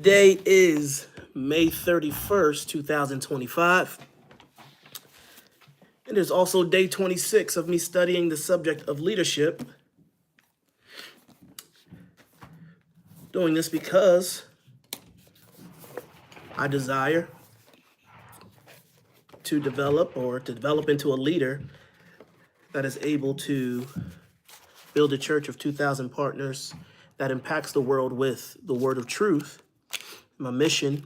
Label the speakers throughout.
Speaker 1: Today is May 31st, 2025. And it's also day 26 of me studying the subject of leadership. Doing this because I desire to develop into a leader that is able to build a church of 2,000 partners that impacts the world with the word of truth. My mission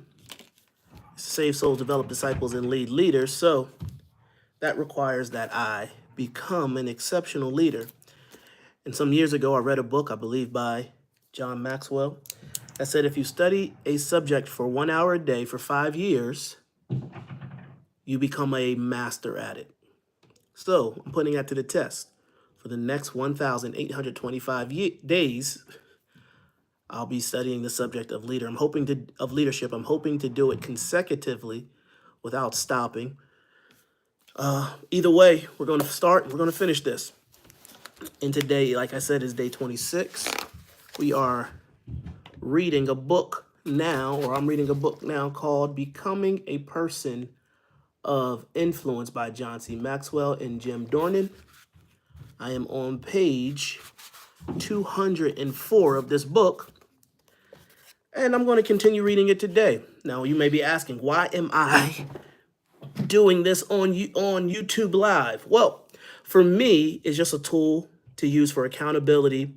Speaker 1: is to save souls, develop disciples, and lead leaders. So that requires that I become an exceptional leader. And some years ago, I read a book, I believe by John Maxwell, that said if you study a subject for 1 hour a day for 5 years, you become a master at it. So I'm putting that to the test. For the next 1,825 days, I'll be studying the subject of leadership. I'm hoping to do it consecutively without stopping. Either way, we're going to finish this. And today, like I said, is day 26. We are reading a book now, or I'm reading a book now called Becoming a Person of Influence by John C. Maxwell and Jim Dornan. I am on page 204 of this book, and I'm going to continue reading it today. Now, you may be asking, why am I doing this on YouTube Live? Well, for me, it's just a tool to use for accountability,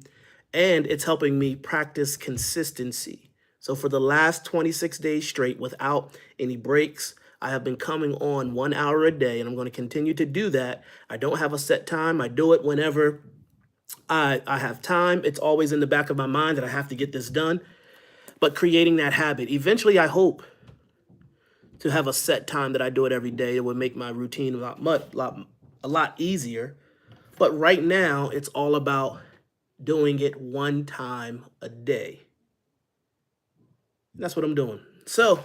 Speaker 1: and it's helping me practice consistency. So for the last 26 days straight, without any breaks, I have been coming on 1 hour a day, and I'm going to continue to do that. I don't have a set time. I do it whenever I have time. It's always in the back of my mind that I have to get this done. But creating that habit, eventually I hope to have a set time that I do it every day. It would make my routine a lot easier. But right now, it's all about doing it one time a day. That's what I'm doing. So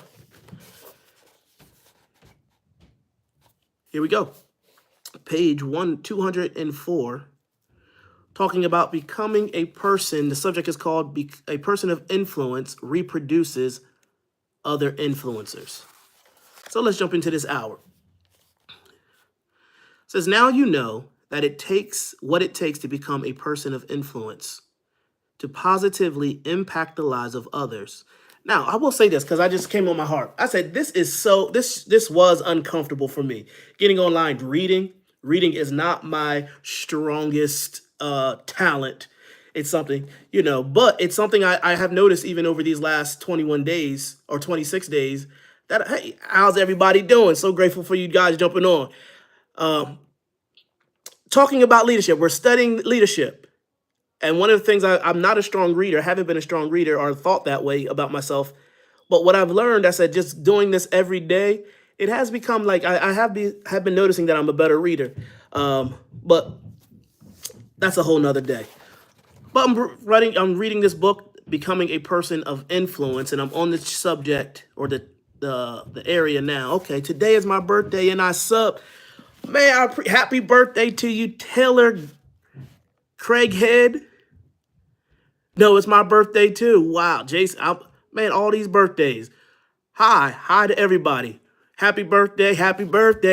Speaker 1: here we go. Page 204, talking about becoming a person. The subject is called A Person of Influence Reproduces Other Influencers. So let's jump into this hour. It says, now you know that it takes what it takes to become a person of influence, to positively impact the lives of others. Now, I will say this because I just came on my heart. I said, this was uncomfortable for me. Getting online, reading is not my strongest talent. It's something, but it's something I have noticed even over these last 21 days or 26 days that, hey, how's everybody doing? So grateful for you guys jumping on. Talking about leadership, we're studying leadership. And one of the things I'm not a strong reader, haven't been a strong reader or thought that way about myself. But what I've learned, I said, just doing this every day, it has become like I have been noticing that I'm a better reader. But that's a whole nother day. But I'm reading this book, Becoming a Person of Influence, and I'm on the subject or the area now. Okay, today is my birthday, and I sub. Man, happy birthday to you, Taylor Craighead. No, it's my birthday too. Wow, Jason, man, all these birthdays. Hi to everybody. Happy birthday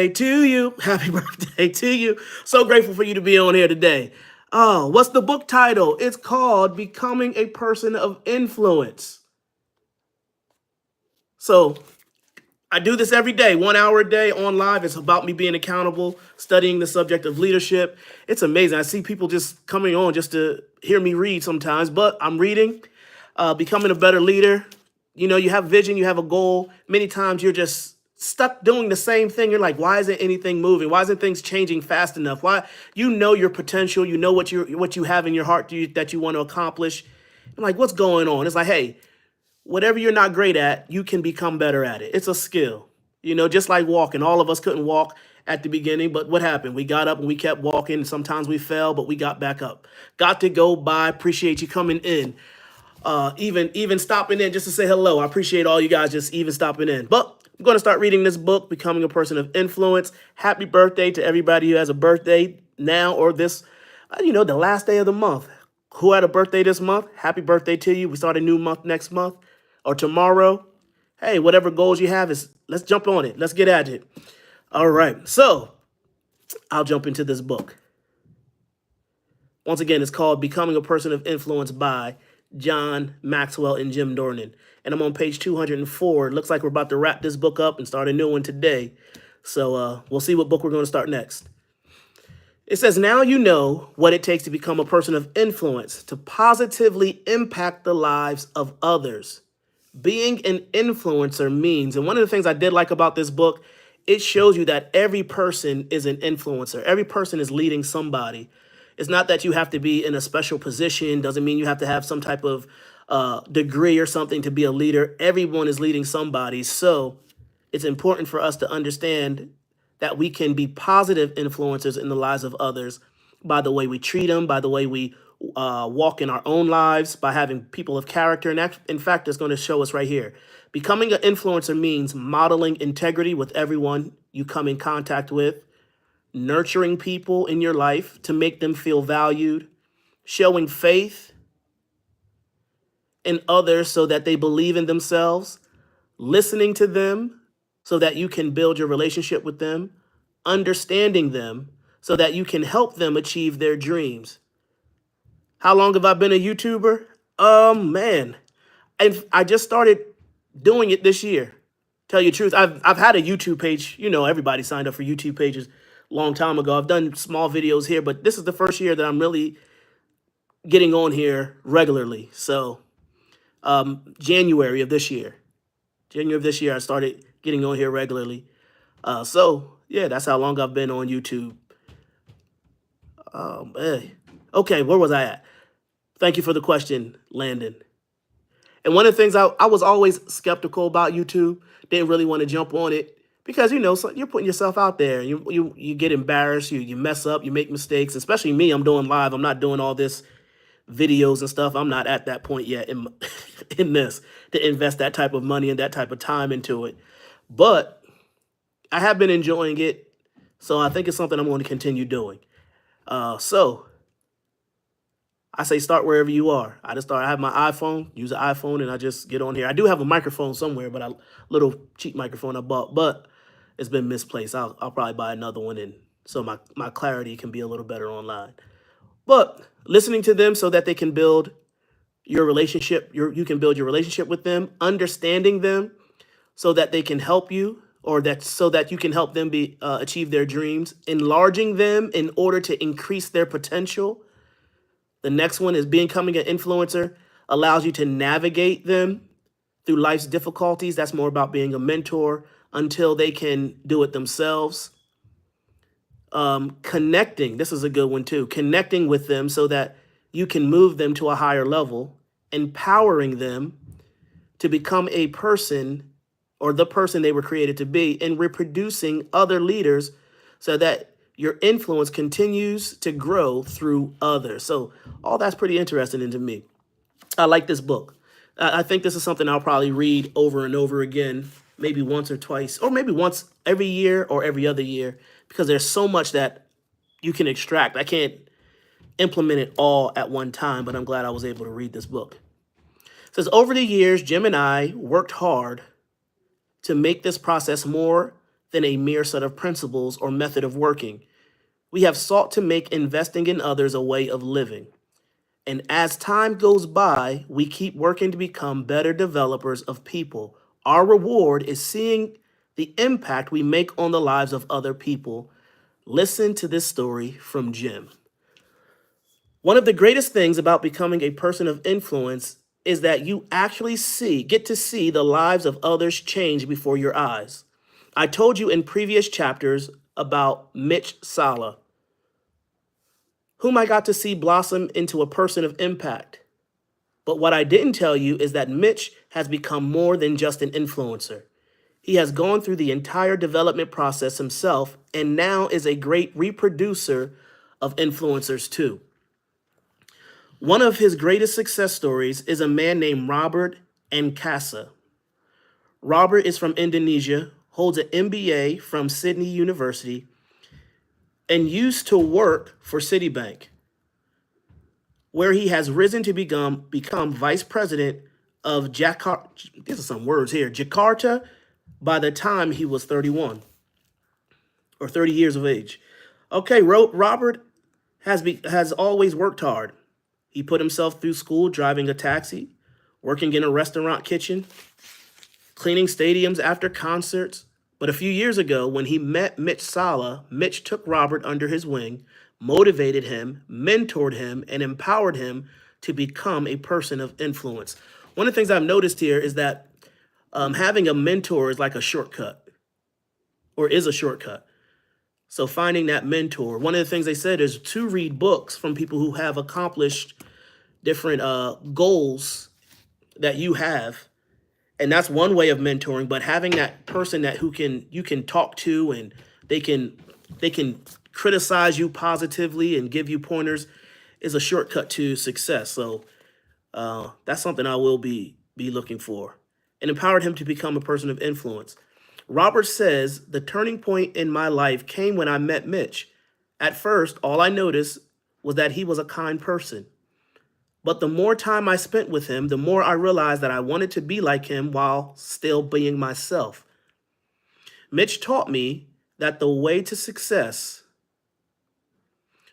Speaker 1: to you. Happy birthday to you. So grateful for you to be on here today. Oh, what's the book title? It's called Becoming a Person of Influence. So I do this every day, 1 hour a day on live. It's about me being accountable, studying the subject of leadership. It's amazing. I see people just coming on just to hear me read sometimes, but I'm reading, becoming a better leader. You have vision, you have a goal. Many times you're just stuck doing the same thing. You're like, why isn't anything moving? Why isn't things changing fast enough? Why? You know your potential. You know what you have in your heart that you want to accomplish. I'm like, what's going on? It's like, hey, whatever you're not great at, you can become better at it. It's a skill. Just like walking. All of us couldn't walk at the beginning, but what happened? We got up and we kept walking. Sometimes we fell, but we got back up. Got to go by. Appreciate you coming in. Even stopping in just to say hello. I appreciate all you guys just even stopping in. But I'm going to start reading this book, Becoming a Person of Influence. Happy birthday to everybody who has a birthday now or this, the last day of the month. Who had a birthday this month? Happy birthday to you. We start a new month next month. or tomorrow. Hey, whatever goals you have, is let's jump on it. Let's get at it. All right. So I'll jump into this book. Once again, it's called Becoming a Person of Influence by John Maxwell and Jim Dornan. And I'm on page 204. It looks like we're about to wrap this book up and start a new one today. So we'll see what book we're going to start next. It says, now you know what it takes to become a person of influence, to positively impact the lives of others. Being an influencer means, and one of the things I did like about this book, it shows you that every person is an influencer. Every person is leading somebody. It's not that you have to be in a special position. Doesn't mean you have to have some type of degree or something to be a leader. Everyone is leading somebody. So it's important for us to understand that we can be positive influencers in the lives of others by the way we treat them, by the way we walk in our own lives, by having people of character. And in fact, it's going to show us right here. Becoming an influencer means modeling integrity with everyone you come in contact with, nurturing people in your life to make them feel valued, showing faith in others so that they believe in themselves, listening to them so that you can build your relationship with them, understanding them so that you can help them achieve their dreams. How long have I been a YouTuber? Man, I just started doing it this year. Tell you the truth, I've had a YouTube page. You know, everybody signed up for YouTube pages a long time ago. I've done small videos here, but this is the first year that I'm really getting on here regularly. So January of this year, I started getting on here regularly. So yeah, that's how long I've been on YouTube. Hey. Okay, where was I at? Thank you for the question, Landon. And one of the things I was always skeptical about YouTube, didn't really want to jump on it because, you know, so you're putting yourself out there. You get embarrassed, you mess up, you make mistakes, especially me. I'm doing live. I'm not doing all this videos and stuff. I'm not at that point yet in this to invest that type of money and that type of time into it. But I have been enjoying it. So I think it's something I'm going to continue doing. So I say start wherever you are. I have my iPhone, use an iPhone, and I just get on here. I do have a microphone somewhere, but a little cheap microphone I bought, but it's been misplaced. I'll probably buy another one, and so my clarity can be a little better online. But listening to them so that they can build your relationship, you can build your relationship with them, understanding them so that they can help you, or so that you can help them achieve their dreams, enlarging them in order to increase their potential. The next one is becoming an influencer allows you to navigate them through life's difficulties. That's more about being a mentor until they can do it themselves. Connecting, this is a good one too, connecting with them so that you can move them to a higher level, empowering them to become a person or the person they were created to be, and reproducing other leaders so that your influence continues to grow through others. So all that's pretty interesting to me. I like this book. I think this is something I'll probably read over and over again, maybe once or twice, or maybe once every year or every other year, because there's so much that you can extract. I can't implement it all at one time, but I'm glad I was able to read this book. It says, over the years, Jim and I worked hard to make this process more than a mere set of principles or method of working. We have sought to make investing in others a way of living. And as time goes by, we keep working to become better developers of people. Our reward is seeing the impact we make on the lives of other people. Listen to this story from Jim. One of the greatest things about becoming a person of influence is that you actually get to see the lives of others change before your eyes. I told you in previous chapters about Mitch Sala, whom I got to see blossom into a person of impact. But what I didn't tell you is that Mitch has become more than just an influencer. He has gone through the entire development process himself and now is a great reproducer of influencers too. One of his greatest success stories is a man named Robert Ankasa. Robert is from Indonesia, holds an MBA from Sydney University, and used to work for Citibank, where he has risen to become vice president of Jakarta. These are some words here. Jakarta by the time he was 31 or 30 years of age. Okay, Robert has always worked hard. He put himself through school driving a taxi, working in a restaurant kitchen, cleaning stadiums after concerts. But a few years ago, when he met Mitch Sala, Mitch took Robert under his wing, motivated him, mentored him, and empowered him to become a person of influence. One of the things I've noticed here is that having a mentor is like a shortcut, or is a shortcut. So finding that mentor, one of the things they said is to read books from people who have accomplished different goals that you have. And that's one way of mentoring, but having that person that you can talk to, and they can criticize you positively and give you pointers, is a shortcut to success. So that's something I will be looking for. And empowered him to become a person of influence. Robert says, the turning point in my life came when I met Mitch. At first, all I noticed was that he was a kind person. But the more time I spent with him, the more I realized that I wanted to be like him while still being myself. Mitch taught me that the way to success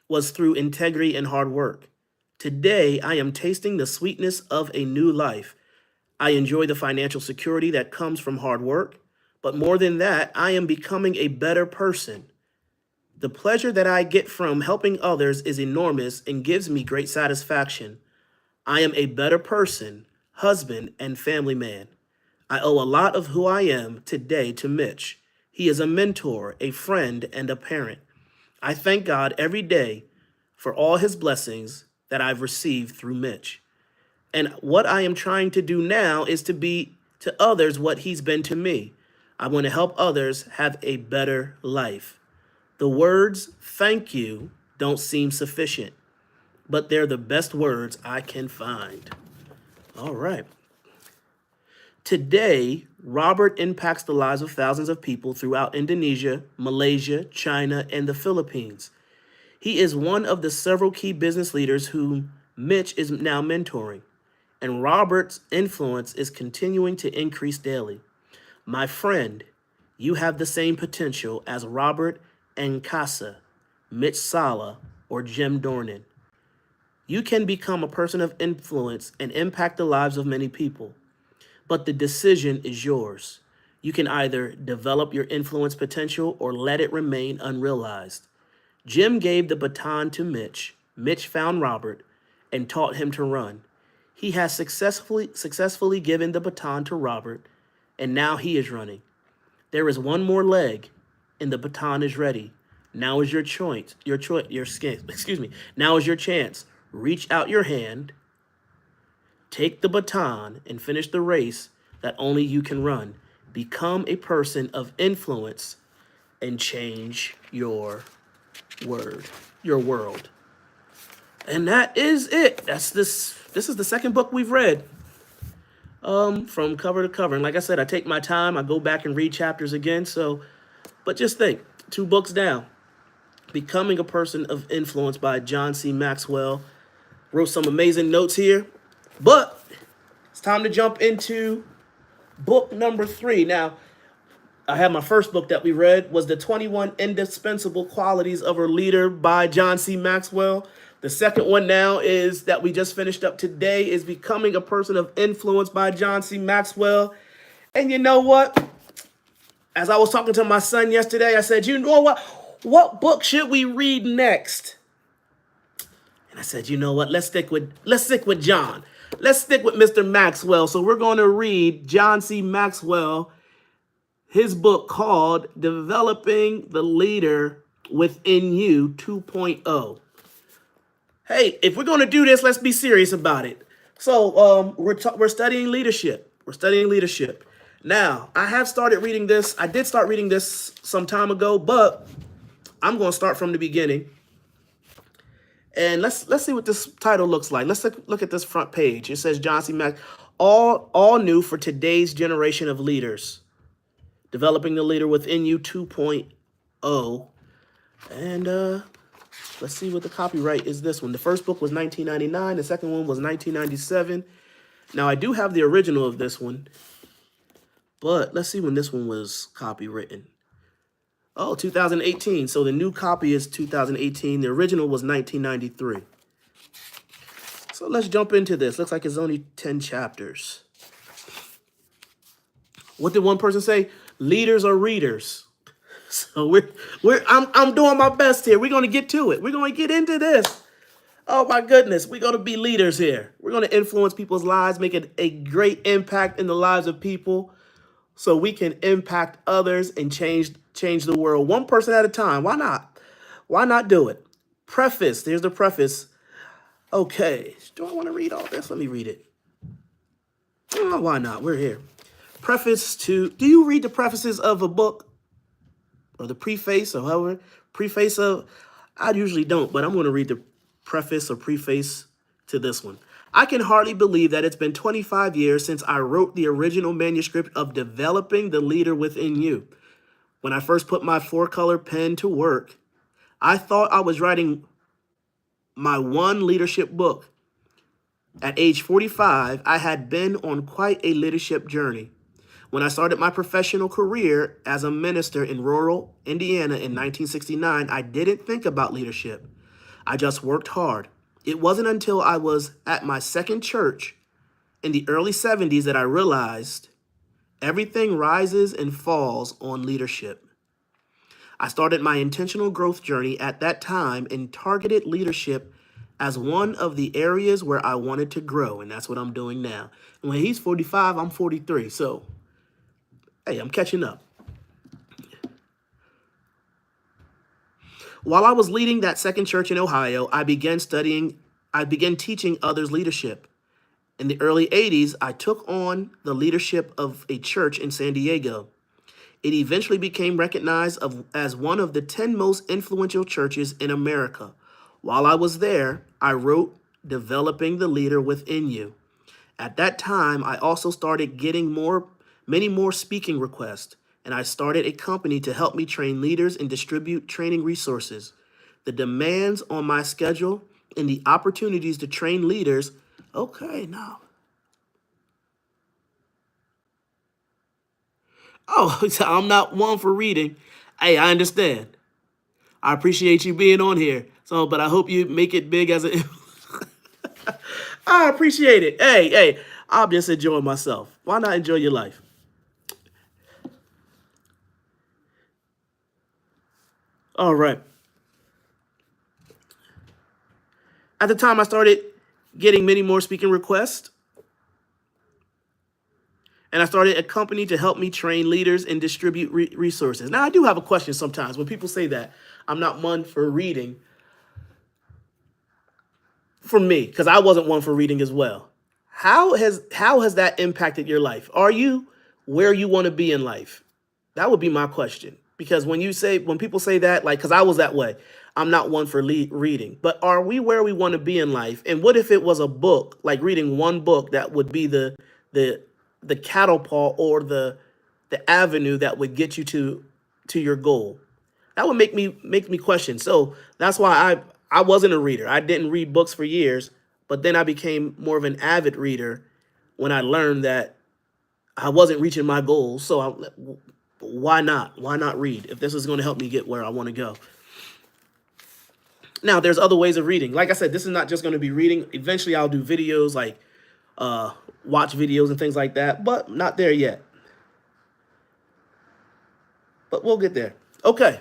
Speaker 1: was through integrity and hard work. Today, I am tasting the sweetness of a new life. I enjoy the financial security that comes from hard work. But more than that, I am becoming a better person. The pleasure that I get from helping others is enormous and gives me great satisfaction. I am a better person, husband, and family man. I owe a lot of who I am today to Mitch. He is a mentor, a friend, and a parent. I thank God every day for all his blessings that I've received through Mitch. And what I am trying to do now is to be to others what he's been to me. I want to help others have a better life. The words thank you don't seem sufficient, but they're the best words I can find. All right. Today, Robert impacts the lives of thousands of people throughout Indonesia, Malaysia, China, and the Philippines. He is one of the several key business leaders whom Mitch is now mentoring, and Robert's influence is continuing to increase daily. My friend, you have the same potential as Robert Nkasa, Mitch Sala, or Jim Dornan. You can become a person of influence and impact the lives of many people, but the decision is yours. You can either develop your influence potential or let it remain unrealized. Jim gave the baton to Mitch. Mitch found Robert and taught him to run. He has successfully given the baton to Robert, and now he is running. There is one more leg, and the baton is ready. Now is your choice. Now is your chance. Reach out your hand, take the baton, and finish the race that only you can run. Become a person of influence and change your world. And that is it. This is the second book we've read. From cover to cover. And like I said, I take my time. I go back and read chapters again. But just think, 2 books down. Becoming a Person of Influence by John C. Maxwell. Wrote some amazing notes here. But it's time to jump into book number 3. Now, I had my first book that we read was The 21 Indispensable Qualities of a Leader by John C. Maxwell. The second one now is that we just finished up today is Becoming a Person of Influence by John C. Maxwell. And you know what? As I was talking to my son yesterday, I said, you know what book should we read next? And I said, you know what? Let's stick with John. Let's stick with Mr. Maxwell. So we're going to read John C. Maxwell, his book called Developing the Leader Within You 2.0. Hey, if we're going to do this, let's be serious about it. So we're studying leadership. We're studying leadership. Now, I have started reading this. I did start reading this some time ago, but I'm going to start from the beginning. And let's see what this title looks like. Let's look at this front page. It says John C. Mack, all new for today's generation of leaders. Developing the Leader Within You 2.0. And let's see what the copyright is this one. The first book was 1999. The second one was 1997. Now, I do have the original of this one, but let's see when this one was copywritten. Oh, 2018. So the new copy is 2018. The original was 1993. So let's jump into this. Looks like it's only 10 chapters. What did one person say? Leaders are readers. So I'm doing my best here. We're going to get to it. We're going to get into this. Oh my goodness, we're going to be leaders here. We're going to influence people's lives, make a great impact in the lives of people so we can impact others and change the world one person at a time. Why not? Why not do it? Preface. Here's the preface. Okay. Do I want to read all this? Let me read it. Oh, why not? We're here. Preface to, do you read the prefaces of a book? Or the preface, or however, preface of, I usually don't, but I'm going to read the preface or preface to this one. I can hardly believe that it's been 25 years since I wrote the original manuscript of Developing the Leader Within You. When I first put my 4-color pen to work, I thought I was writing my one leadership book. At age 45, I had been on quite a leadership journey. When I started my professional career as a minister in rural Indiana in 1969, I didn't think about leadership. I just worked hard. It wasn't until I was at my second church in the early 70s that I realized everything rises and falls on leadership. I started my intentional growth journey at that time and targeted leadership as one of the areas where I wanted to grow, and that's what I'm doing now. And when he's 45, I'm 43, so hey, I'm catching up. While I was leading that second church in Ohio, I began teaching others leadership. In the early 80s, I took on the leadership of a church in San Diego. It eventually became recognized as one of the 10 most influential churches in America. While I was there, I wrote Developing the Leader Within You. At that time, I also started getting many more speaking requests, and I started a company to help me train leaders and distribute training resources. The demands on my schedule and the opportunities to train leaders. Okay, now. Oh, so I'm not one for reading. Hey, I understand. I appreciate you being on here. So, but I hope you make it big as a. I appreciate it. Hey, I'm just enjoying myself. Why not enjoy your life? All right. At the time, I started getting many more speaking requests. And I started a company to help me train leaders and distribute resources. Now, I do have a question sometimes when people say that I'm not one for reading. For me, because I wasn't one for reading as well. How has that impacted your life? Are you where you want to be in life? That would be my question. Because when people say that, like, because I was that way, I'm not one for reading. But are we where we want to be in life? And what if it was a book, like reading one book that would be the catapult or the avenue that would get you to your goal? That would make me question. So that's why I wasn't a reader. I didn't read books for years, but then I became more of an avid reader when I learned that I wasn't reaching my goals. So why not? Why not read if this is going to help me get where I want to go? Now, there's other ways of reading. Like I said, this is not just going to be reading. Eventually, I'll do videos like watch videos and things like that, but not there yet. But we'll get there. Okay.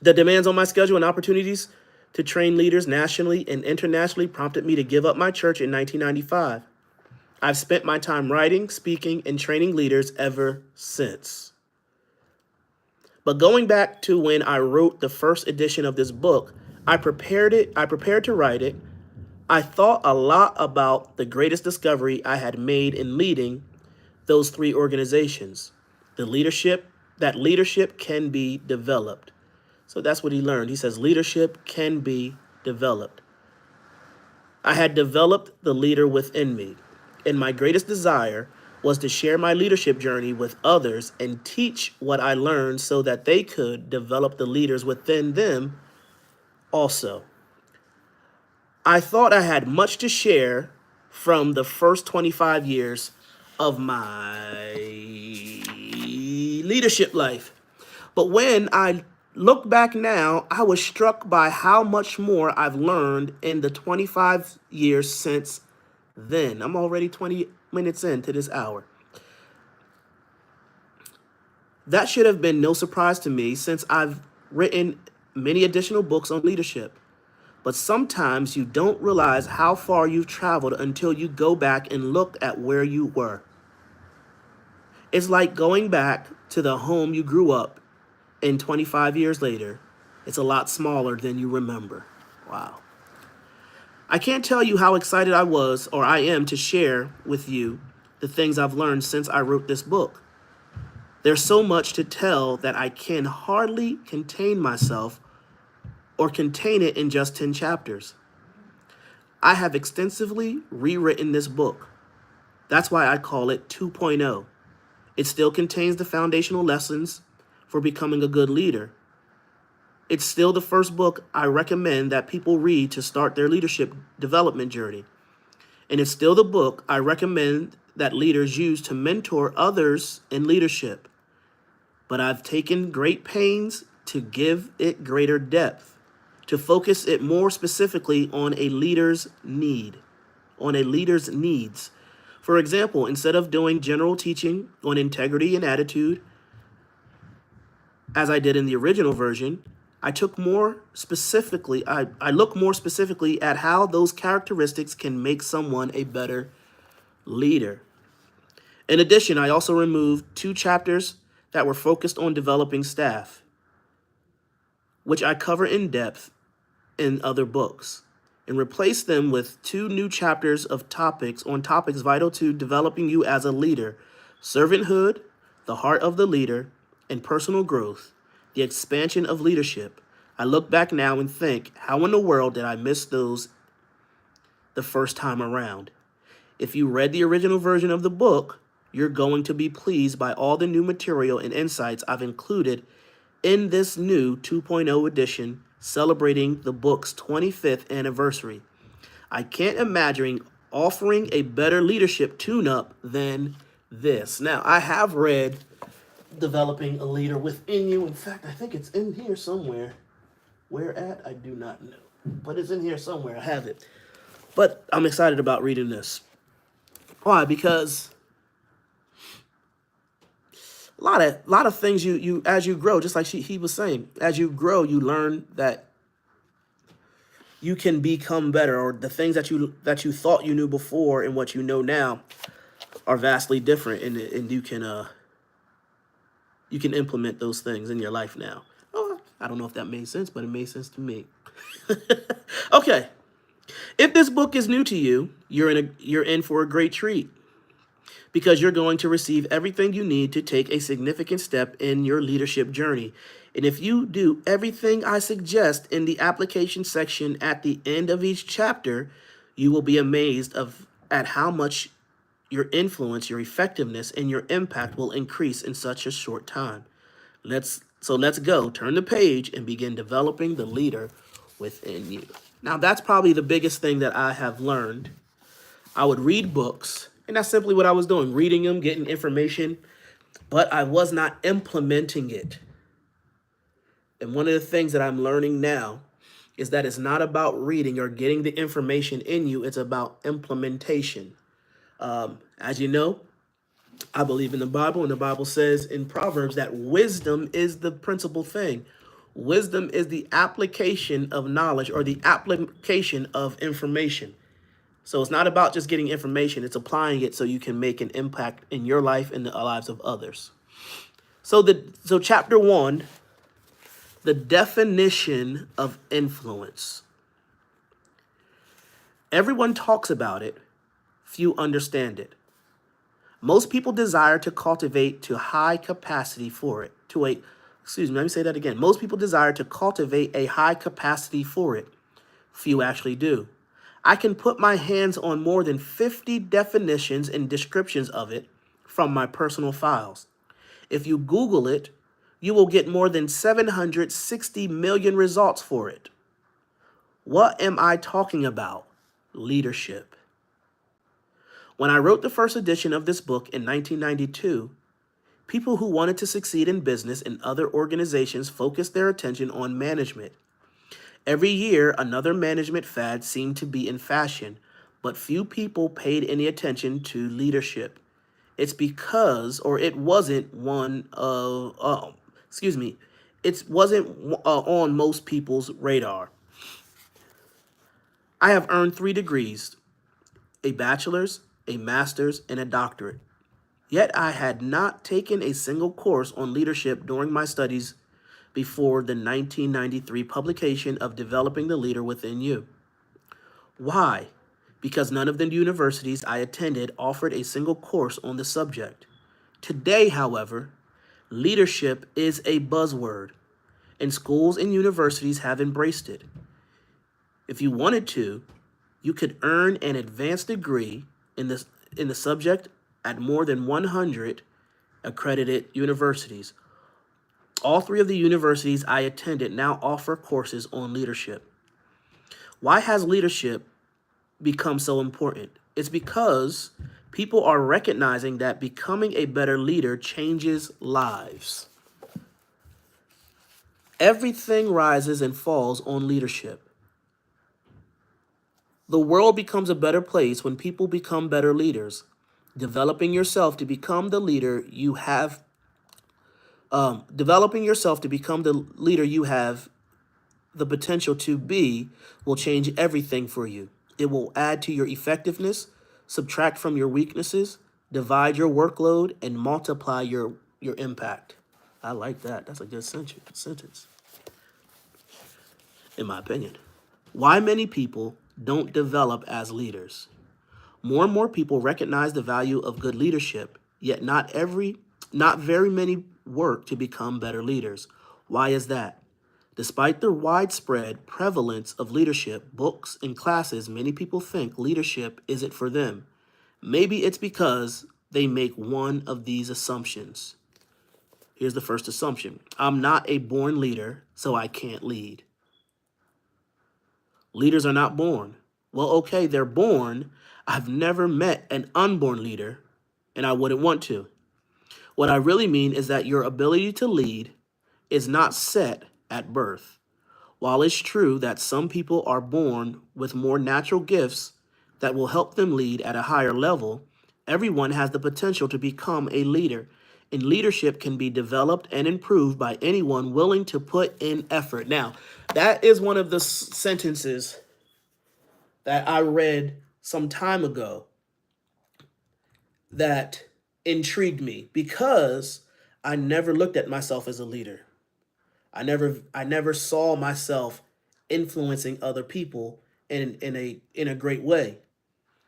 Speaker 1: The demands on my schedule and opportunities to train leaders nationally and internationally prompted me to give up my church in 1995. I've spent my time writing, speaking, and training leaders ever since. But going back to when I wrote the first edition of this book, I prepared to write it. I thought a lot about the greatest discovery I had made in leading those 3 organizations. That leadership can be developed. So that's what he learned. He says leadership can be developed. I had developed the leader within me, and my greatest desire was to share my leadership journey with others and teach what I learned so that they could develop the leaders within them also. I thought I had much to share from the first 25 years of my leadership life. But when I look back now, I was struck by how much more I've learned in the 25 years since then. I'm already 20 minutes into this hour. That should have been no surprise to me since I've written many additional books on leadership. But sometimes you don't realize how far you've traveled until you go back and look at where you were. It's like going back to the home you grew up in 25 years later. It's a lot smaller than you remember. Wow. I can't tell you how excited I was or I am to share with you the things I've learned since I wrote this book. There's so much to tell that I can hardly contain myself or contain it in just 10 chapters. I have extensively rewritten this book. That's why I call it 2.0. It still contains the foundational lessons for becoming a good leader. It's still the first book I recommend that people read to start their leadership development journey. And it's still the book I recommend that leaders use to mentor others in leadership. But I've taken great pains to give it greater depth, to focus it more specifically on a leader's needs. For example, instead of doing general teaching on integrity and attitude, as I did in the original version, I look more specifically at how those characteristics can make someone a better leader. In addition, I also removed 2 chapters that were focused on developing staff, which I cover in depth in other books, and replaced them with 2 new chapters of topics vital to developing you as a leader: servanthood, the heart of the leader, and personal growth, the expansion of leadership. I look back now and think, how in the world did I miss those the first time around? If you read the original version of the book, you're going to be pleased by all the new material and insights I've included in this new 2.0 edition celebrating the book's 25th anniversary. I can't imagine offering a better leadership tune-up than this. Now, I have read Developing a Leader Within You. In fact, I think it's in here somewhere. Where at? I do not know. But it's in here somewhere. I have it. But I'm excited about reading this. Why? Because a lot of things you as you grow, just like he was saying, as you grow, you learn that you can become better, or the things that you thought you knew before and what you know now are vastly different, and you can implement those things in your life now. Oh, I don't know if that made sense, but it made sense to me. Okay. If this book is new to you, you're in for a great treat, because you're going to receive everything you need to take a significant step in your leadership journey. And if you do everything I suggest in the application section at the end of each chapter, you will be amazed at how much your influence, your effectiveness, and your impact will increase in such a short time. Let's go. Turn the page and begin developing the leader within you. Now, that's probably the biggest thing that I have learned. I would read books, and that's simply what I was doing, reading them, getting information, but I was not implementing it. And one of the things that I'm learning now is that it's not about reading or getting the information in you. It's about implementation. As you know, I believe in the Bible, and the Bible says in Proverbs that wisdom is the principal thing. Wisdom is the application of knowledge, or the application of information. So it's not about just getting information. It's applying it so you can make an impact in your life and the lives of others. So chapter 1, the definition of influence. Everyone talks about it. Few understand it. Most people desire to cultivate to high capacity for it. Let me say that again. Most people desire to cultivate a high capacity for it. Few actually do. I can put my hands on more than 50 definitions and descriptions of it from my personal files. If you Google it, you will get more than 760 million results for it. What am I talking about? Leadership. When I wrote the first edition of this book in 1992, people who wanted to succeed in business and other organizations focused their attention on management. Every year, another management fad seemed to be in fashion, but few people paid any attention to leadership. It's because, or it wasn't one of, it wasn't on most people's radar. I have earned 3 degrees, a bachelor's, a master's, and a doctorate. Yet I had not taken a single course on leadership during my studies before the 1993 publication of Developing the Leader Within You. Why? Because none of the universities I attended offered a single course on the subject. Today, however, leadership is a buzzword, and schools and universities have embraced it. If you wanted to, you could earn an advanced degree in the subject at more than 100 accredited universities. All 3 of the universities I attended now offer courses on leadership. Why has leadership become so important? It's because people are recognizing that becoming a better leader changes lives. Everything rises and falls on leadership. The world becomes a better place when people become better leaders. Developing yourself to become the leader you have the potential to be will change everything for you. It will add to your effectiveness, subtract from your weaknesses, divide your workload, and multiply your impact. I like that. That's a good sentence, in my opinion. Why many people don't develop as leaders. More and more people recognize the value of good leadership, yet not very many work to become better leaders. Why is that? Despite the widespread prevalence of leadership books and classes, many people think leadership isn't for them. Maybe it's because they make one of these assumptions. Here's the first assumption. I'm not a born leader, so I can't lead. Leaders are not born. Well, okay, they're born. I've never met an unborn leader, and I wouldn't want to. What I really mean is that your ability to lead is not set at birth. While it's true that some people are born with more natural gifts that will help them lead at a higher level, everyone has the potential to become a leader, and leadership can be developed and improved by anyone willing to put in effort. Now, that is one of the sentences that I read some time ago that intrigued me because I never looked at myself as a leader. I never saw myself influencing other people in a great way.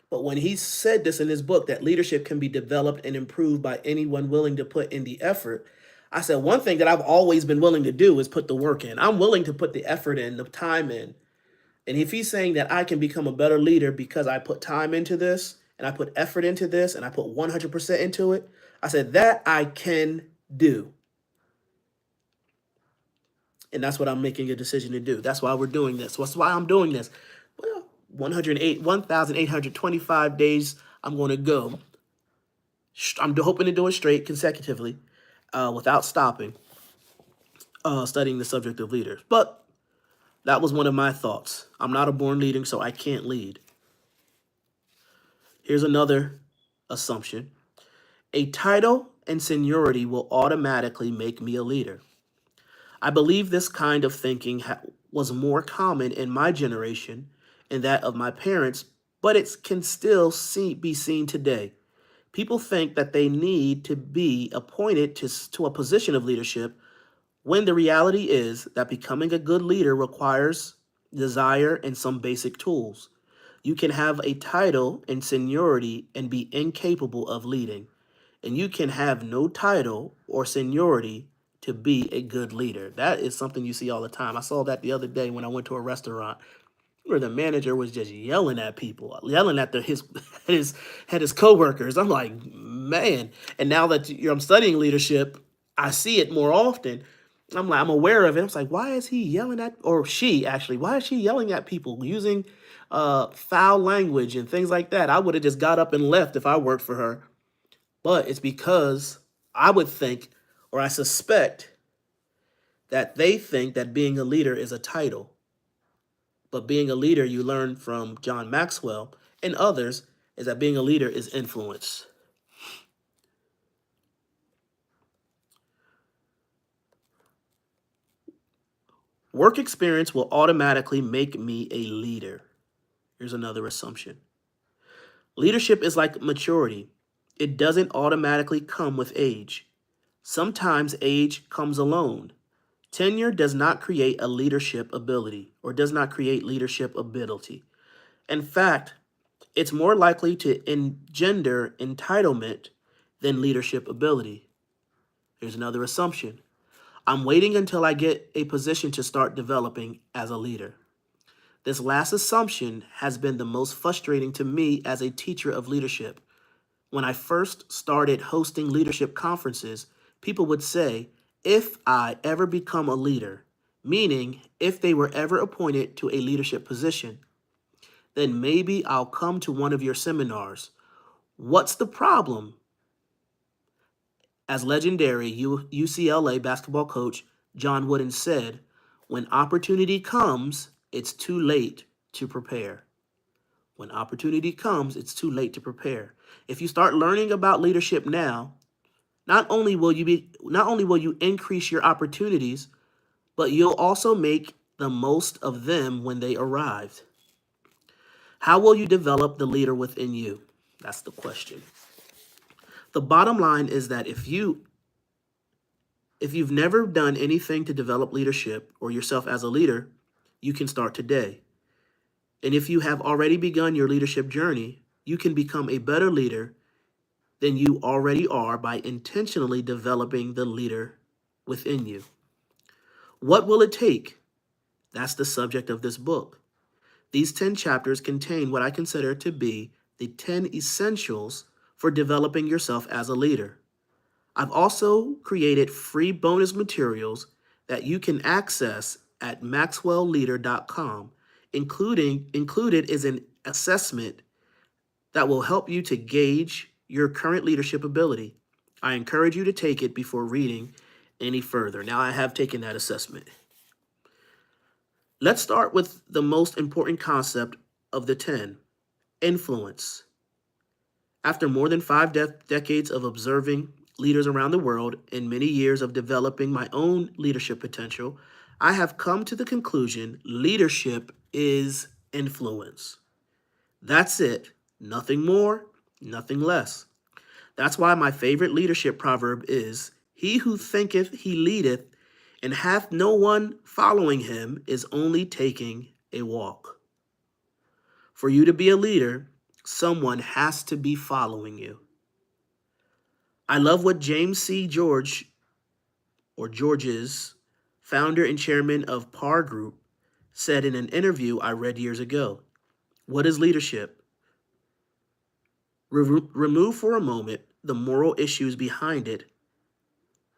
Speaker 1: But when he said this in his book, that leadership can be developed and improved by anyone willing to put in the effort, I said, one thing that I've always been willing to do is put the work in. I'm willing to put the effort in, the time in. And if he's saying that I can become a better leader because I put time into this, and I put effort into this, and I put 100% into it, I said, that I can do. And that's what I'm making a decision to do. That's why we're doing this. That's why I'm doing this. Well, 1,825 days I'm going to go. I'm hoping to do it straight consecutively without stopping studying the subject of leaders. But that was one of my thoughts. I'm not a born leader, so I can't lead. Here's another assumption. A title and seniority will automatically make me a leader. I believe this kind of thinking was more common in my generation and that of my parents, but it can still be seen today. People think that they need to be appointed to a position of leadership when the reality is that becoming a good leader requires desire and some basic tools. You can have a title and seniority and be incapable of leading, and you can have no title or seniority to be a good leader. That is something you see all the time. I saw that the other day when I went to a restaurant where the manager was just yelling at people, yelling at his coworkers. I'm like, man. And now that I'm studying leadership, I see it more often. I'm aware of it. I was like, why is he yelling at, or she actually, why is she yelling at people using foul language and things like that? I would have just got up and left if I worked for her. But it's because I would think, or I suspect, that they think that being a leader is a title. But being a leader, you learn from John Maxwell and others, is that being a leader is influence. Work experience will automatically make me a leader. Here's another assumption. Leadership is like maturity. It doesn't automatically come with age. Sometimes age comes alone. Tenure does not create a leadership ability or does not create leadership ability. In fact, it's more likely to engender entitlement than leadership ability. Here's another assumption. I'm waiting until I get a position to start developing as a leader. This last assumption has been the most frustrating to me as a teacher of leadership. When I first started hosting leadership conferences, people would say, if I ever become a leader, meaning if they were ever appointed to a leadership position, then maybe I'll come to one of your seminars. What's the problem? As legendary UCLA basketball coach John Wooden said, when opportunity comes, it's too late to prepare. When opportunity comes, it's too late to prepare. If you start learning about leadership now, not only will you increase your opportunities, but you'll also make the most of them when they arrive. How will you develop the leader within you? That's the question. The bottom line is that if you've never done anything to develop leadership or yourself as a leader, you can start today. And if you have already begun your leadership journey, you can become a better leader than you already are by intentionally developing the leader within you. What will it take? That's the subject of this book. These 10 chapters contain what I consider to be the 10 essentials for developing yourself as a leader. I've also created free bonus materials that you can access at maxwellleader.com. Included is an assessment that will help you to gauge your current leadership ability. I encourage you to take it before reading any further. Now, I have taken that assessment. Let's start with the most important concept of the 10, influence. After more than 5 decades of observing leaders around the world and many years of developing my own leadership potential, I have come to the conclusion leadership is influence. That's it. Nothing more, nothing less. That's why my favorite leadership proverb is, he who thinketh he leadeth and hath no one following him is only taking a walk. For you to be a leader, someone has to be following you. I love what James C. Georges, founder and chairman of PAR Group, said in an interview I read years ago. What is leadership? Remove for a moment the moral issues behind it,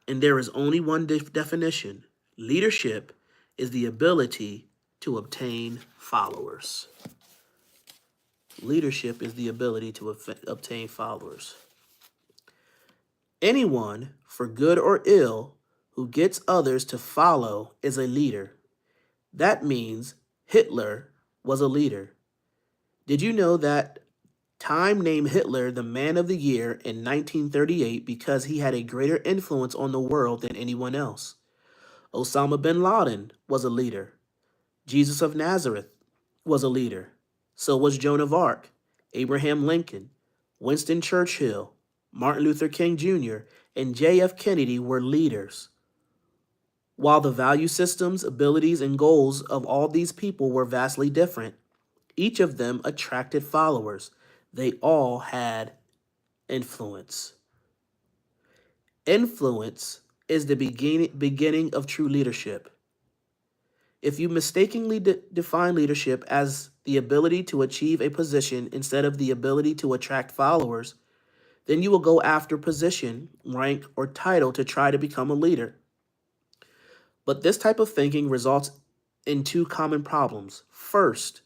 Speaker 1: and there is only one definition. Leadership is the ability to obtain followers. Leadership is the ability to obtain followers. Anyone, for good or ill, who gets others to follow is a leader. That means Hitler was a leader. Did you know that Time named Hitler the Man of the Year in 1938 because he had a greater influence on the world than anyone else? Osama bin Laden was a leader. Jesus of Nazareth was a leader. So was Joan of Arc, Abraham Lincoln, Winston Churchill, Martin Luther King Jr., and J.F. Kennedy were leaders. While the value systems, abilities, and goals of all these people were vastly different, each of them attracted followers. They all had influence. Influence is the beginning of true leadership. If you mistakenly define leadership as the ability to achieve a position instead of the ability to attract followers, then you will go after position, rank, or title to try to become a leader. But this type of thinking results in two common problems. First,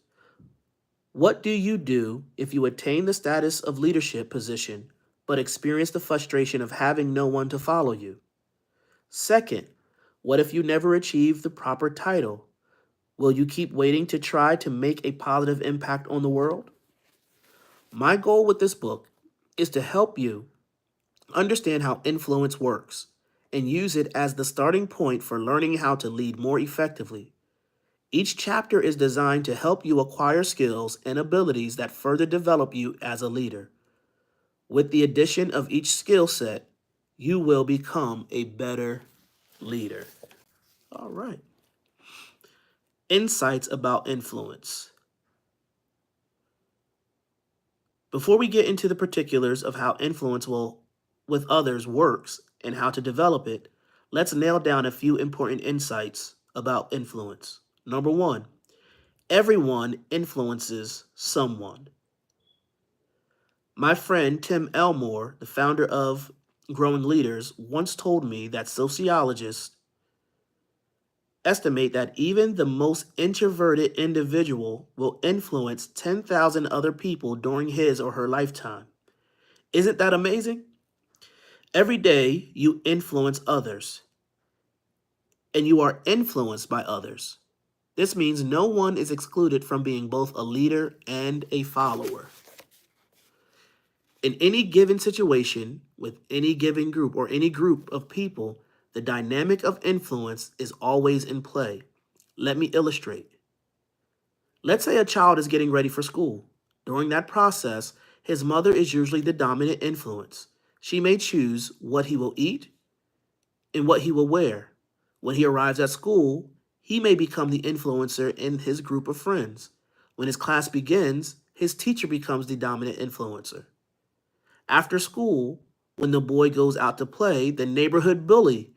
Speaker 1: what do you do if you attain the status of leadership position but experience the frustration of having no one to follow you? Second, what if you never achieve the proper title? Will you keep waiting to try to make a positive impact on the world? My goal with this book is to help you understand how influence works and use it as the starting point for learning how to lead more effectively. Each chapter is designed to help you acquire skills and abilities that further develop you as a leader. With the addition of each skill set, you will become a better leader. All right. Insights about influence. Before we get into the particulars of how influence with others works and how to develop it, let's nail down a few important insights about influence. Number one, everyone influences someone. My friend Tim Elmore, the founder of Growing Leaders, once told me that sociologists estimate that even the most introverted individual will influence 10,000 other people during his or her lifetime. Isn't that amazing? Every day you influence others, and you are influenced by others. This means no one is excluded from being both a leader and a follower. In any given situation, with any given group or any group of people, the dynamic of influence is always in play. Let me illustrate. Let's say a child is getting ready for school. During that process, his mother is usually the dominant influence. She may choose what he will eat and what he will wear. When he arrives at school, he may become the influencer in his group of friends. When his class begins, his teacher becomes the dominant influencer. After school, when the boy goes out to play, the neighborhood bully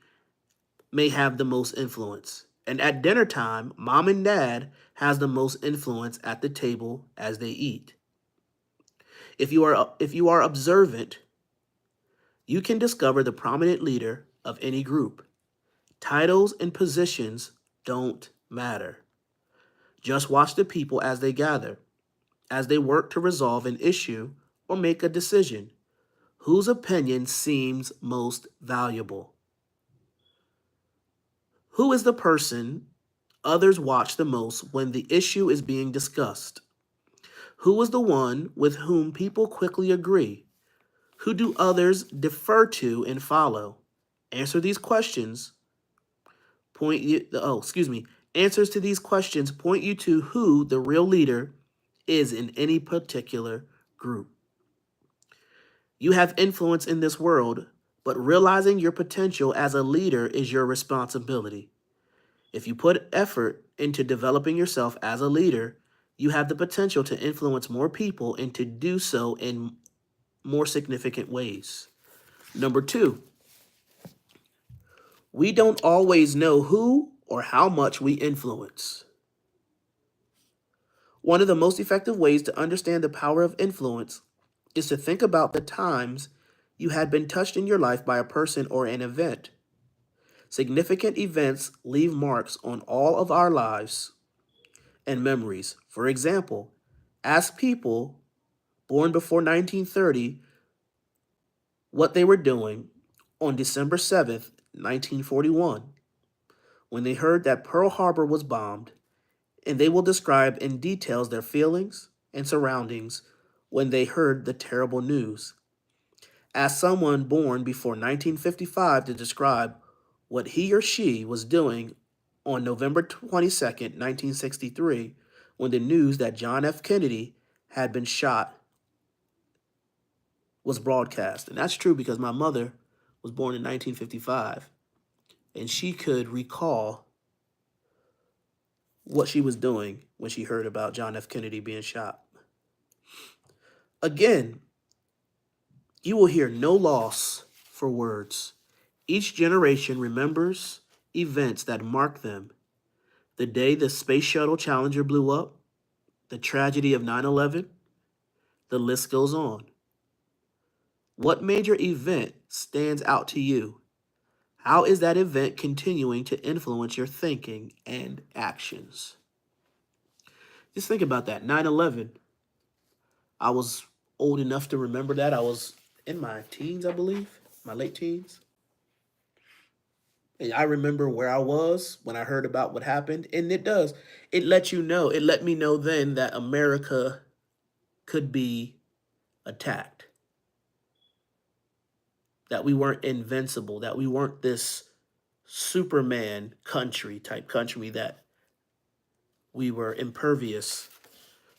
Speaker 1: may have the most influence. And at dinner time, mom and dad has the most influence at the table as they eat. If you are observant, you can discover the prominent leader of any group. Titles and positions don't matter. Just watch the people as they gather, as they work to resolve an issue or make a decision. Whose opinion seems most valuable? Who is the person others watch the most when the issue is being discussed? Who is the one with whom people quickly agree? Who do others defer to and follow? Answer these questions. Answers to these questions point you to who the real leader is in any particular group. You have influence in this world, but realizing your potential as a leader is your responsibility. If you put effort into developing yourself as a leader, you have the potential to influence more people and to do so in more significant ways. Number two, we don't always know who or how much we influence. One of the most effective ways to understand the power of influence is to think about the times you had been touched in your life by a person or an event. Significant events leave marks on all of our lives and memories. For example, ask people born before 1930 what they were doing on December 7th, 1941, when they heard that Pearl Harbor was bombed, and they will describe in details their feelings and surroundings when they heard the terrible news. Ask someone born before 1955 to describe what he or she was doing on November 22nd, 1963, when the news that John F. Kennedy had been shot was broadcast. And that's true because my mother was born in 1955, and she could recall what she was doing when she heard about John F. Kennedy being shot. Again, you will hear no loss for words. Each generation remembers events that mark them. The day the Space Shuttle Challenger blew up, the tragedy of 9/11, the list goes on. What major event stands out to you? How is that event continuing to influence your thinking and actions? Just think about that. 9/11. I was old enough to remember that. I was in my teens, I believe, my late teens. And I remember where I was when I heard about what happened. And it does. It let you know. It let me know then that America could be attacked, that we weren't invincible, that we weren't this Superman country type country, that we were impervious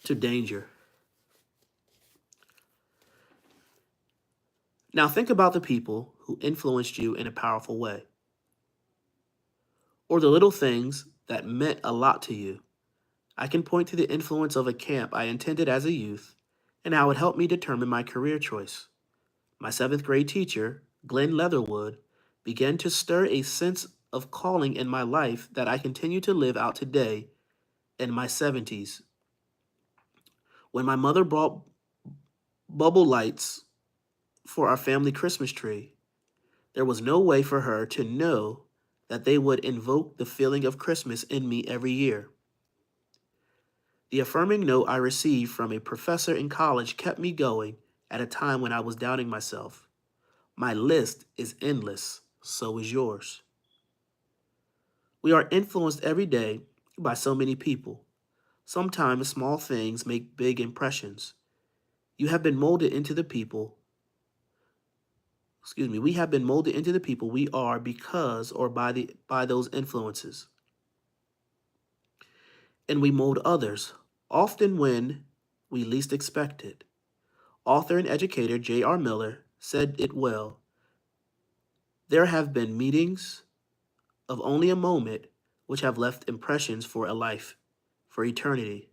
Speaker 1: to danger. Now, think about the people who influenced you in a powerful way, or the little things that meant a lot to you. I can point to the influence of a camp I attended as a youth and how it helped me determine my career choice. My seventh grade teacher, Glenn Leatherwood, began to stir a sense of calling in my life that I continue to live out today in my 70s. When my mother brought bubble lights for our family Christmas tree, there was no way for her to know that they would invoke the feeling of Christmas in me every year. The affirming note I received from a professor in college kept me going at a time when I was doubting myself. My list is endless, so is yours. We are influenced every day by so many people. Sometimes small things make big impressions. You have been molded into the people, we have been molded into the people we are because or by those influences. And we mold others, often when we least expect it. Author and educator J.R. Miller said it well. There have been meetings of only a moment which have left impressions for a life, for eternity.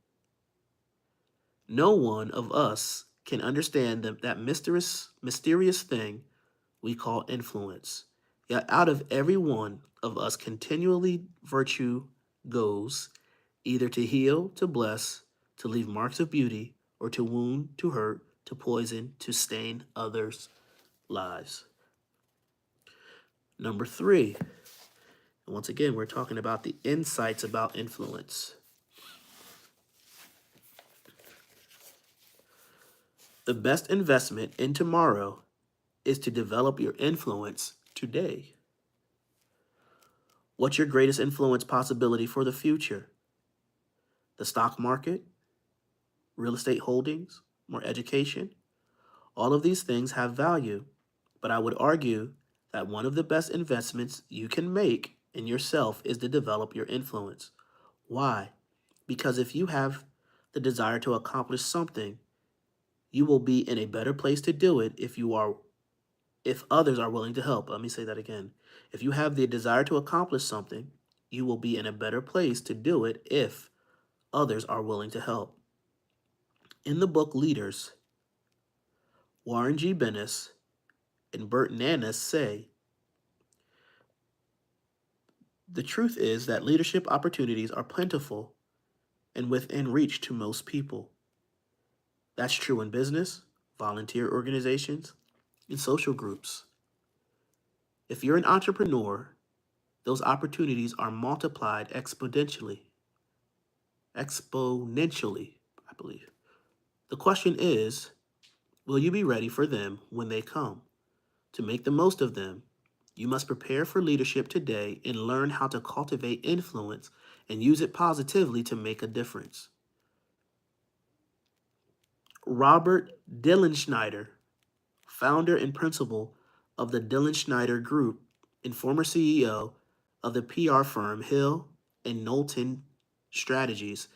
Speaker 1: No one of us can understand that mysterious thing we call influence. Yet out of every one of us continually virtue goes, either to heal, to bless, to leave marks of beauty, or to wound, to hurt, to poison, to stain others' lives. Number 3, and once again, we're talking about the insights about influence. The best investment in tomorrow is to develop your influence today. What's your greatest influence possibility for the future? The stock market, real estate holdings, more education? All of these things have value, but I would argue that one of the best investments you can make in yourself is to develop your influence. Why? Because if you have the desire to accomplish something, you will be in a better place to do it if others are willing to help. Let me say that again. If you have the desire to accomplish something, you will be in a better place to do it if others are willing to help. In the book Leaders, Warren G. Bennis and Bert Nanas say, the truth is that leadership opportunities are plentiful and within reach to most people. That's true in business, volunteer organizations, and social groups. If you're an entrepreneur, those opportunities are multiplied exponentially. I believe. The question is, will you be ready for them when they come? To make the most of them, you must prepare for leadership today and learn how to cultivate influence and use it positively to make a difference. Robert Dillenschneider, founder and principal of the Dillenschneider Group and former CEO of the PR firm Hill and Knowlton Strategies,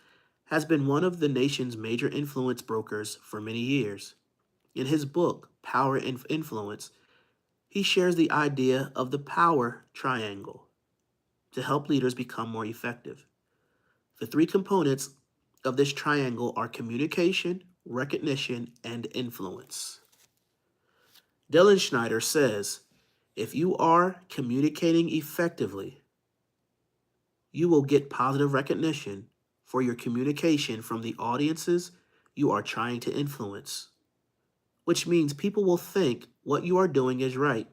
Speaker 1: has been one of the nation's major influence brokers for many years. In his book, Power and Influence, he shares the idea of the power triangle to help leaders become more effective. The 3 components of this triangle are communication, recognition, and influence. Dylan Schneider says, if you are communicating effectively, you will get positive recognition for your communication from the audiences you are trying to influence, which means people will think what you are doing is right.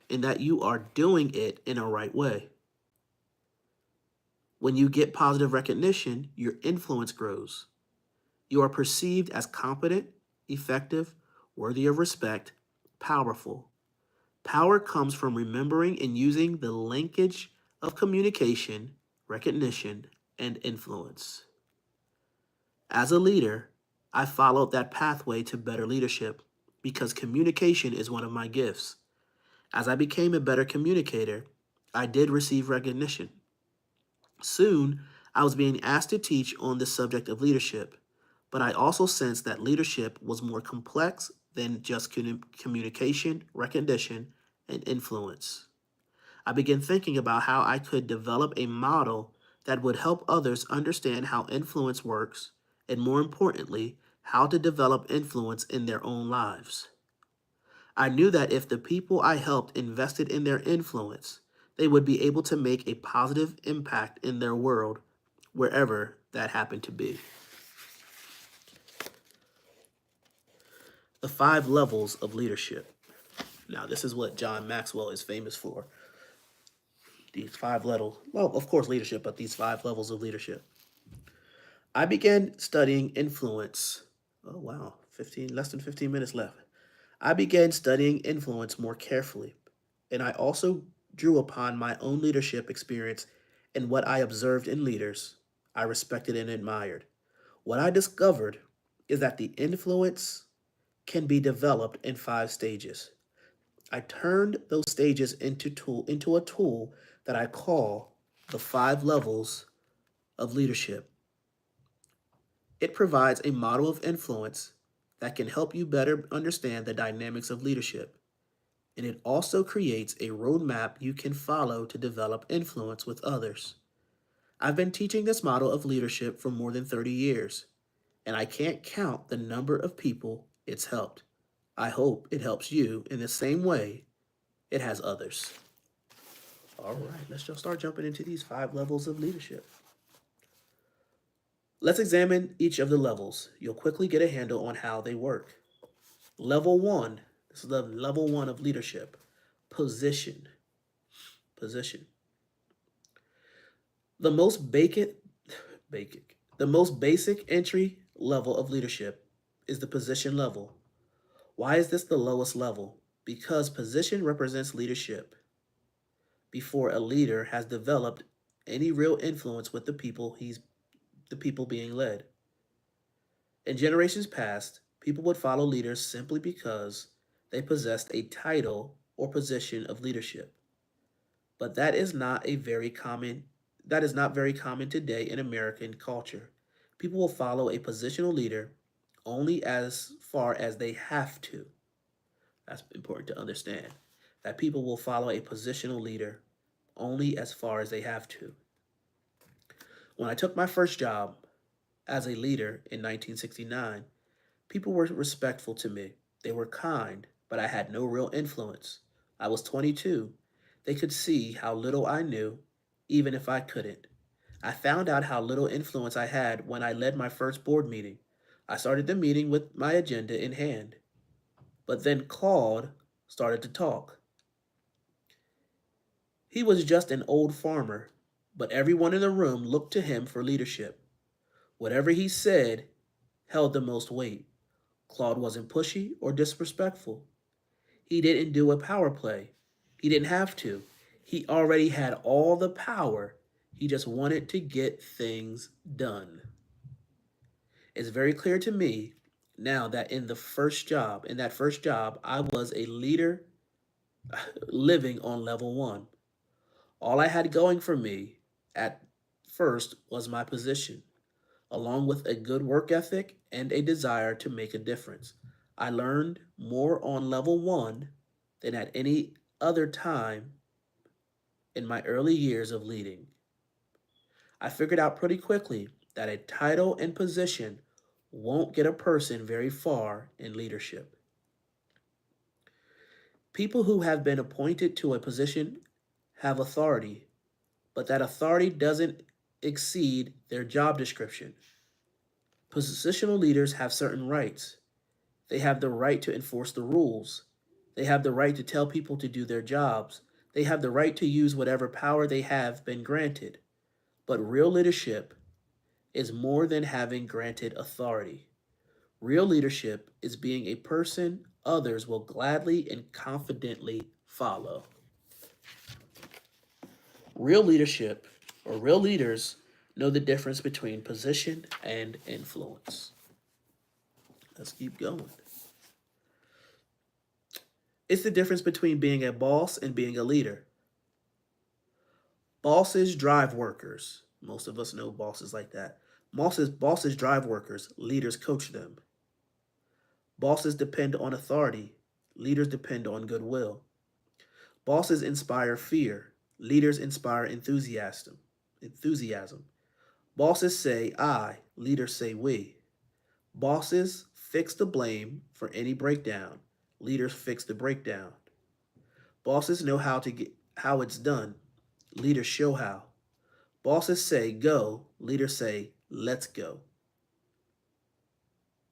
Speaker 1: and that you are doing it in a right way. When you get positive recognition, your influence grows. You are perceived as competent, effective, worthy of respect, powerful. Power comes from remembering and using the linkage of communication, recognition, and influence. As a leader, I followed that pathway to better leadership because communication is one of my gifts. As I became a better communicator, I did receive recognition. Soon, I was being asked to teach on the subject of leadership, but I also sensed that leadership was more complex than just communication, recognition, and influence. I began thinking about how I could develop a model that would help others understand how influence works, and more importantly, how to develop influence in their own lives. I knew that if the people I helped invested in their influence, they would be able to make a positive impact in their world, wherever that happened to be. The 5 levels of leadership. Now, this is what John Maxwell is famous for. These 5 levels, well, of course, leadership, but these 5 levels of leadership. I began studying influence. Oh, wow, less than 15 minutes left. I began studying influence more carefully, and I also drew upon my own leadership experience and what I observed in leaders I respected and admired. What I discovered is that the influence can be developed in 5 stages. I turned those stages into a tool that I call the 5 levels of leadership. It provides a model of influence that can help you better understand the dynamics of leadership. And it also creates a roadmap you can follow to develop influence with others. I've been teaching this model of leadership for more than 30 years, and I can't count the number of people it's helped. I hope it helps you in the same way it has others. All right, let's just start jumping into these 5 levels of leadership. Let's examine each of the levels. You'll quickly get a handle on how they work. Level 1, this is the level 1 of leadership. Position. Position. The most the most basic entry level of leadership is the position level. Why is this the lowest level? Because position represents leadership before a leader has developed any real influence with the people being led. In generations past, people would follow leaders simply because they possessed a title or position of leadership. But that is not very common today in American culture. People will follow a positional leader only as far as they have to. That's important to understand. That people will follow a positional leader only as far as they have to. When I took my first job as a leader in 1969, people were respectful to me. They were kind, but I had no real influence. I was 22. They could see how little I knew, even if I couldn't. I found out how little influence I had when I led my first board meeting. I started the meeting with my agenda in hand, but then Claude started to talk. He was just an old farmer, but everyone in the room looked to him for leadership. Whatever he said held the most weight. Claude wasn't pushy or disrespectful. He didn't do a power play. He didn't have to. He already had all the power. He just wanted to get things done. It's very clear to me now that in that first job, I was a leader living on level 1. All I had going for me at first was my position, along with a good work ethic and a desire to make a difference. I learned more on level 1 than at any other time in my early years of leading. I figured out pretty quickly that a title and position won't get a person very far in leadership. People who have been appointed to a position have authority, but that authority doesn't exceed their job description. Positional leaders have certain rights. They have the right to enforce the rules. They have the right to tell people to do their jobs. They have the right to use whatever power they have been granted. But real leadership is more than having granted authority. Real leadership is being a person others will gladly and confidently follow. Real leadership, or real leaders, know the difference between position and influence. Let's keep going. It's the difference between being a boss and being a leader. Bosses drive workers. Most of us know bosses like that. Bosses drive workers. Leaders coach them. Bosses depend on authority. Leaders depend on goodwill. Bosses inspire fear. Leaders inspire enthusiasm. Enthusiasm. Bosses say I. Leaders say we. Bosses fix the blame for any breakdown. Leaders fix the breakdown. Bosses know how it's done. Leaders show how. Bosses say go, leaders say let's go.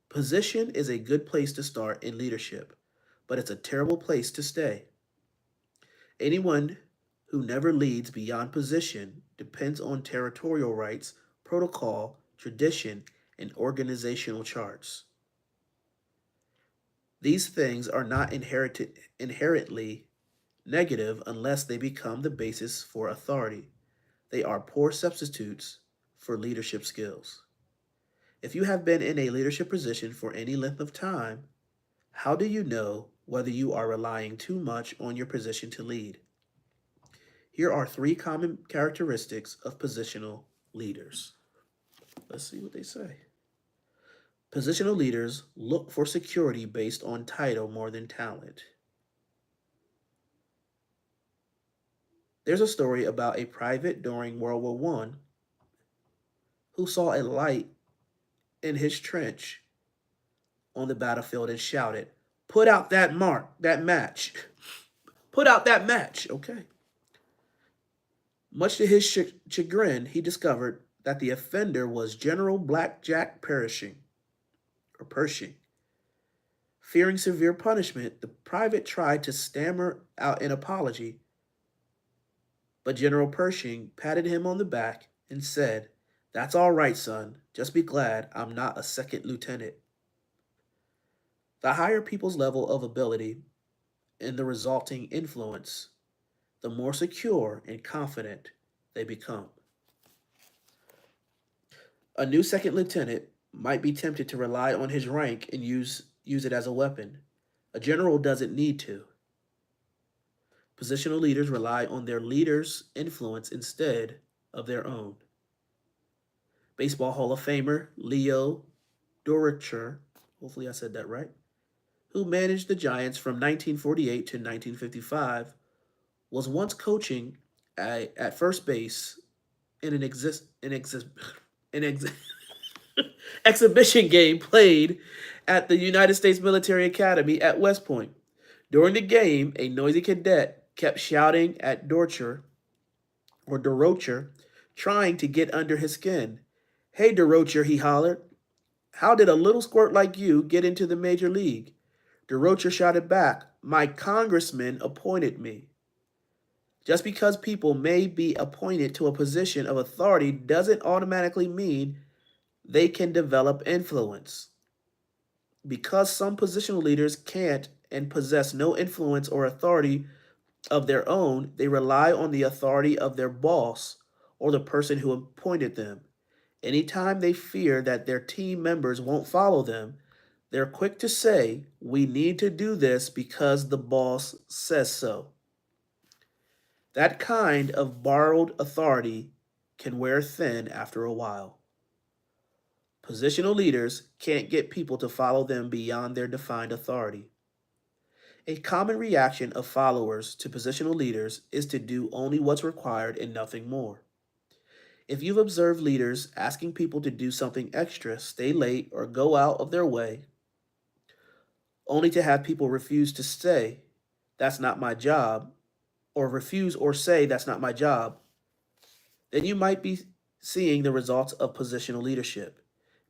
Speaker 1: Position is a good place to start in leadership, but it's a terrible place to stay. Anyone who never leads beyond position depends on territorial rights, protocol, tradition, and organizational charts. These things are not inherently negative unless they become the basis for authority. They are poor substitutes for leadership skills. If you have been in a leadership position for any length of time, how do you know whether you are relying too much on your position to lead? Here are 3 common characteristics of positional leaders. Let's see what they say. Positional leaders look for security based on title more than talent. There's a story about a private during World War I who saw a light in his trench on the battlefield and shouted, "Put out that match. Put out that match." Okay. Much to his chagrin, he discovered that the offender was General Blackjack Pershing. Fearing severe punishment, the private tried to stammer out an apology, but General Pershing patted him on the back and said, "That's all right, son. Just be glad I'm not a second lieutenant." The higher people's level of ability and the resulting influence, the more secure and confident they become. A new second lieutenant might be tempted to rely on his rank and use it as a weapon. A general doesn't need to. Positional leaders rely on their leader's influence instead of their own. Baseball Hall of Famer Leo Durocher, hopefully I said that right, who managed the Giants from 1948 to 1955, was once coaching at first base in an exhibition game played at the United States Military Academy at West Point. During the game, a noisy cadet kept shouting at Durocher, trying to get under his skin. "Hey, Durocher," he hollered, "how did a little squirt like you get into the major league?" Durocher shouted back, "My congressman appointed me." Just because people may be appointed to a position of authority doesn't automatically mean they can develop influence. Because some positional leaders can't and possess no influence or authority of their own, they rely on the authority of their boss or the person who appointed them. Anytime they fear that their team members won't follow them, they're quick to say, "We need to do this because the boss says so." That kind of borrowed authority can wear thin after a while. Positional leaders can't get people to follow them beyond their defined authority. A common reaction of followers to positional leaders is to do only what's required and nothing more. If you've observed leaders asking people to do something extra, stay late, or go out of their way, only to have people refuse to say, "That's not my job," or refuse or say, "That's not my job," then you might be seeing the results of positional leadership.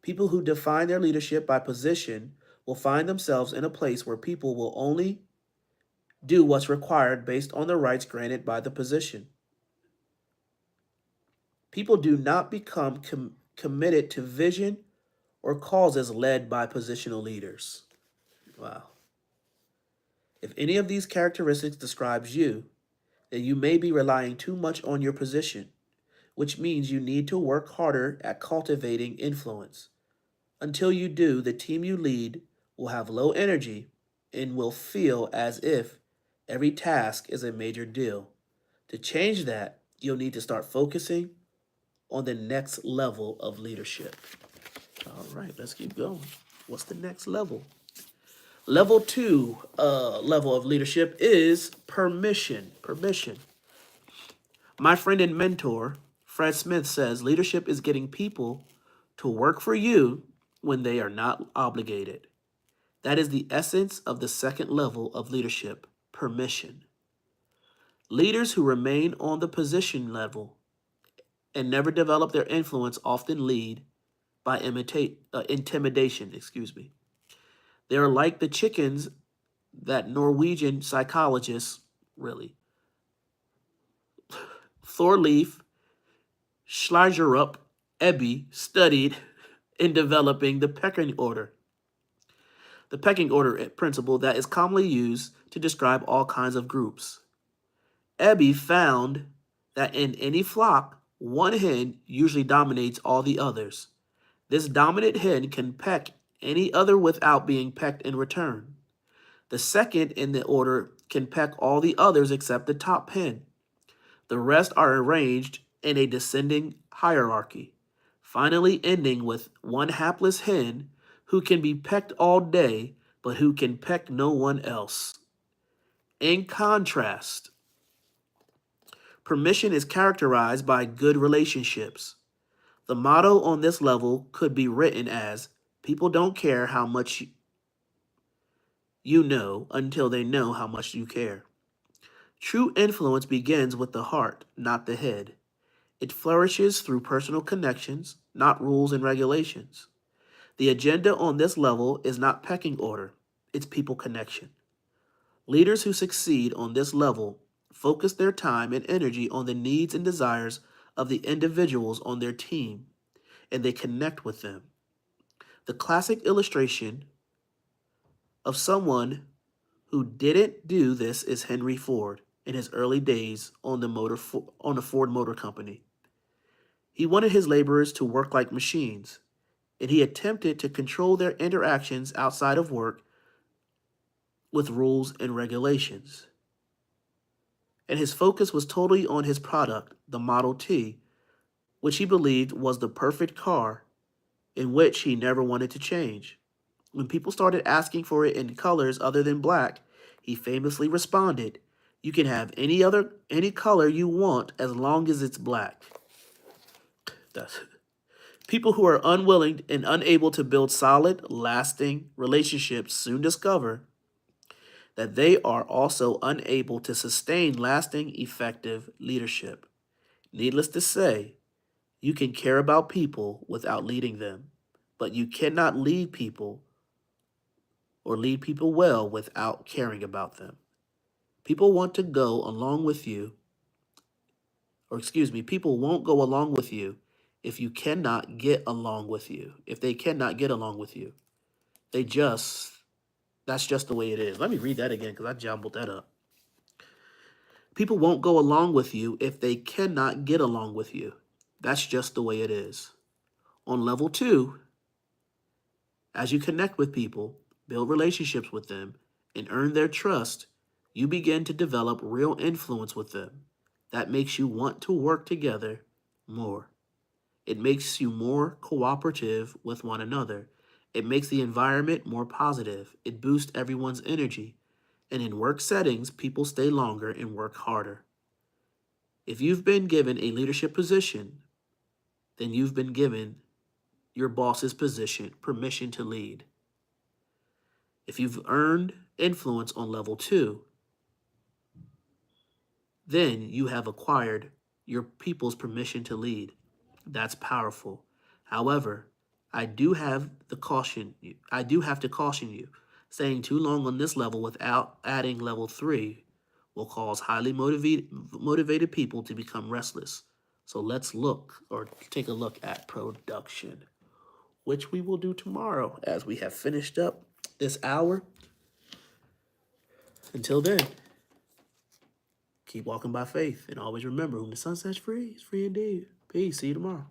Speaker 1: People who define their leadership by position will find themselves in a place where people will only do what's required based on the rights granted by the position. People do not become committed to vision or causes led by positional leaders. Wow. If any of these characteristics describes you, then you may be relying too much on your position, which means you need to work harder at cultivating influence. Until you do, the team you lead will have low energy and will feel as if every task is a major deal. To change that, you'll need to start focusing on the next level of leadership. All right, let's keep going. What's the next level? Level two level of leadership is permission. Permission. My friend and mentor, Fred Smith, says leadership is getting people to work for you when they are not obligated. That is the essence of the second level of leadership, permission. Leaders who remain on the position level and never develop their influence often lead by intimidation. They are like the chickens that Norwegian psychologists, really, Thorleif Schleijerup Ebbe, studied in developing the pecking order. The pecking order principle that is commonly used to describe all kinds of groups. Ebbe found that in any flock, one hen usually dominates all the others. This dominant hen can peck any other without being pecked in return. The second in the order can peck all the others except the top hen. The rest are arranged in a descending hierarchy, finally ending with one hapless hen who can be pecked all day, but who can peck no one else. In contrast, permission is characterized by good relationships. The motto on this level could be written as, people don't care how much you know until they know how much you care. True influence begins with the heart, not the head. It flourishes through personal connections, not rules and regulations. The agenda on this level is not pecking order, it's people connection. Leaders who succeed on this level focus their time and energy on the needs and desires of the individuals on their team, and they connect with them. The classic illustration of someone who didn't do this is Henry Ford in his early days on the Ford Motor Company. He wanted his laborers to work like machines, and he attempted to control their interactions outside of work with rules and regulations. And his focus was totally on his product, the Model T, which he believed was the perfect car in which he never wanted to change. When people started asking for it in colors other than black, he famously responded, "You can have any color you want as long as it's black." That's People who are unwilling and unable to build solid, lasting relationships soon discover that they are also unable to sustain lasting, effective leadership. Needless to say, you can care about people without leading them, but you cannot lead people or lead people well without caring about them. People want to go along with you, people won't go along with you if you cannot get along with you. If they cannot get along with you, they just, that's just the way it is. Let me read that again because I jumbled that up. People won't go along with you if they cannot get along with you. That's just the way it is. On level two, as you connect with people, build relationships with them, and earn their trust, you begin to develop real influence with them. That makes you want to work together more. It makes you more cooperative with one another. It makes the environment more positive. It boosts everyone's energy. And in work settings, people stay longer and work harder. If you've been given a leadership position, then you've been given your boss's permission to lead. If you've earned influence on level two, then you have acquired your people's permission to lead. That's powerful. However, I do have to caution you. Staying too long on this level without adding level 3 will cause highly motivated people to become restless. So let's take a look at production, which we will do tomorrow as we have finished up this hour. Until then, keep walking by faith and always remember, whom the sun sets free is free indeed. Peace. See you tomorrow.